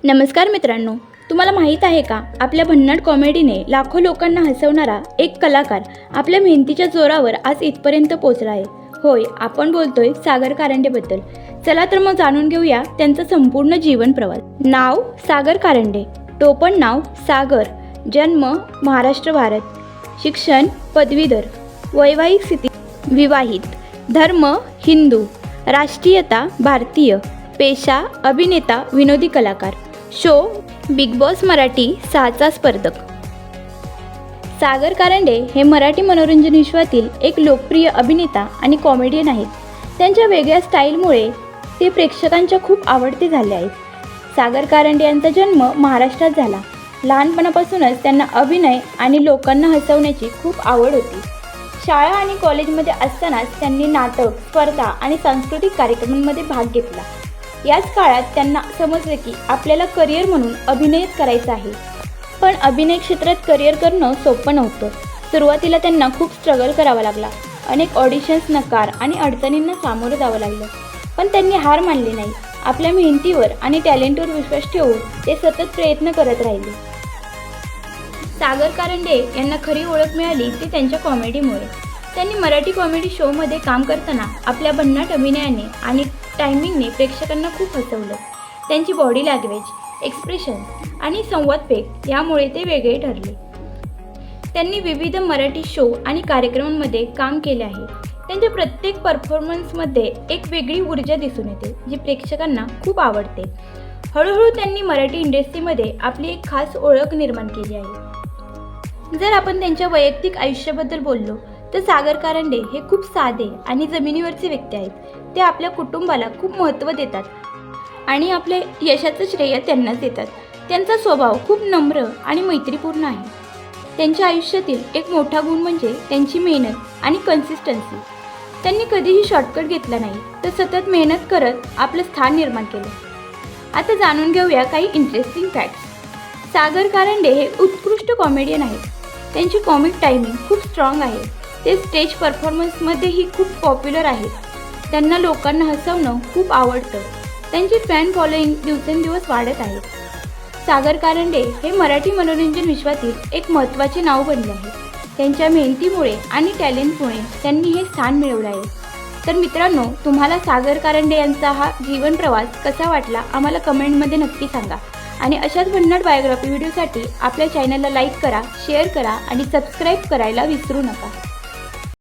नमस्कार मित्रांनो, तुम्हाला माहीत आहे का आपल्या भन्नाट कॉमेडीने लाखो लोकांना हसवणारा एक कलाकार आपल्या मेहनतीच्या जोरावर आज इथपर्यंत पोहोचला आहे. होय, आपण बोलतोय सागर कारंडेबद्दल. चला तर मग जाणून घेऊया त्यांचा संपूर्ण जीवन प्रवास. नाव सागर कारंडे, टोपण नाव सागर, जन्म महाराष्ट्र भारत, शिक्षण पदवीधर, वैवाहिक स्थिती विवाहित, धर्म हिंदू, राष्ट्रीयता भारतीय, पेशा अभिनेता विनोदी कलाकार, शो बिग बॉस मराठी 6चा स्पर्धक. सागर कारंडे हे मराठी मनोरंजन विश्वातील एक लोकप्रिय अभिनेता आणि कॉमेडियन आहेत. त्यांच्या वेगळ्या स्टाईलमुळे ते प्रेक्षकांच्या खूप आवडते झाले आहेत. सागर कारंडे यांचा जन्म महाराष्ट्रात झाला. लहानपणापासूनच त्यांना अभिनय आणि लोकांना हसवण्याची खूप आवड होती. शाळा आणि कॉलेजमध्ये असतानाच त्यांनी नाटक, स्पर्धा आणि सांस्कृतिक कार्यक्रमांमध्ये भाग घेतला. याच काळात त्यांना समजले की आपल्याला करिअर म्हणून अभिनयच करायचा आहे. पण अभिनय क्षेत्रात करिअर करणं सोपं नव्हतं. सुरुवातीला त्यांना खूप स्ट्रगल करावा लागला. अनेक ऑडिशन्स, नकार आणि अडचणींना सामोरं जावं लागलं. पण त्यांनी हार मानली नाही. आपल्या मेहनतीवर आणि टॅलेंटवर विश्वास ठेवून ते सतत प्रयत्न करत राहिले. सागर कारंडे यांना खरी ओळख मिळाली ती त्यांच्या कॉमेडीमुळे. त्यांनी मराठी कॉमेडी शोमध्ये काम करताना आपल्या भन्नाट अभिनयाने आणि टायमिंगने प्रेक्षकांना खूप हसवलं. त्यांची बॉडी लँग्वेज, एक्सप्रेशन आणि संवादफेक यामुळे ते वेगळे ठरले. त्यांनी विविध मराठी शो आणि कार्यक्रमांमध्ये काम केले आहे. त्यांच्या प्रत्येक परफॉर्मन्समध्ये एक वेगळी ऊर्जा दिसून येते, जी प्रेक्षकांना खूप आवडते. हळूहळू त्यांनी मराठी इंडस्ट्रीमध्ये आपली एक खास ओळख निर्माण केली आहे. जर आपण त्यांच्या वैयक्तिक आयुष्याबद्दल बोललो तर सागर कारंडे हे खूप साधे आणि जमिनीवरचे व्यक्ती आहेत. ते आपल्या कुटुंबाला खूप महत्त्व देतात आणि आपल्या यशाचं श्रेय त्यांनाच देतात. त्यांचा स्वभाव खूप नम्र आणि मैत्रीपूर्ण आहे. त्यांच्या आयुष्यातील एक मोठा गुण म्हणजे त्यांची मेहनत आणि कन्सिस्टन्सी. त्यांनी कधीही शॉर्टकट घेतला नाही, तर सतत मेहनत करत आपलं स्थान निर्माण केलं. आता जाणून घेऊया काही इंटरेस्टिंग फॅक्ट्स. सागर कारंडे हे उत्कृष्ट कॉमेडियन आहेत. त्यांची कॉमिक टायमिंग खूप स्ट्रॉंग आहे. ते स्टेज परफॉर्मन्समध्येही खूप पॉप्युलर आहेत. त्यांना लोकांना हसवणं खूप आवडतं. त्यांची फॅन फॉलोईंग दिवसेंदिवस वाढत आहे. सागर कारंडे हे मराठी मनोरंजन विश्वातील एक महत्त्वाचे नाव बनले आहे. त्यांच्या मेहनतीमुळे आणि टॅलेंटमुळे त्यांनी हे स्थान मिळवलं आहे. तर मित्रांनो, तुम्हाला सागर कारंडे यांचा हा जीवन प्रवास कसा वाटला आम्हाला कमेंटमध्ये नक्की सांगा. आणि अशाच भन्नाट बायोग्राफी व्हिडिओसाठी आपल्या चॅनलला लाईक करा, शेअर करा आणि सबस्क्राईब करायला विसरू नका.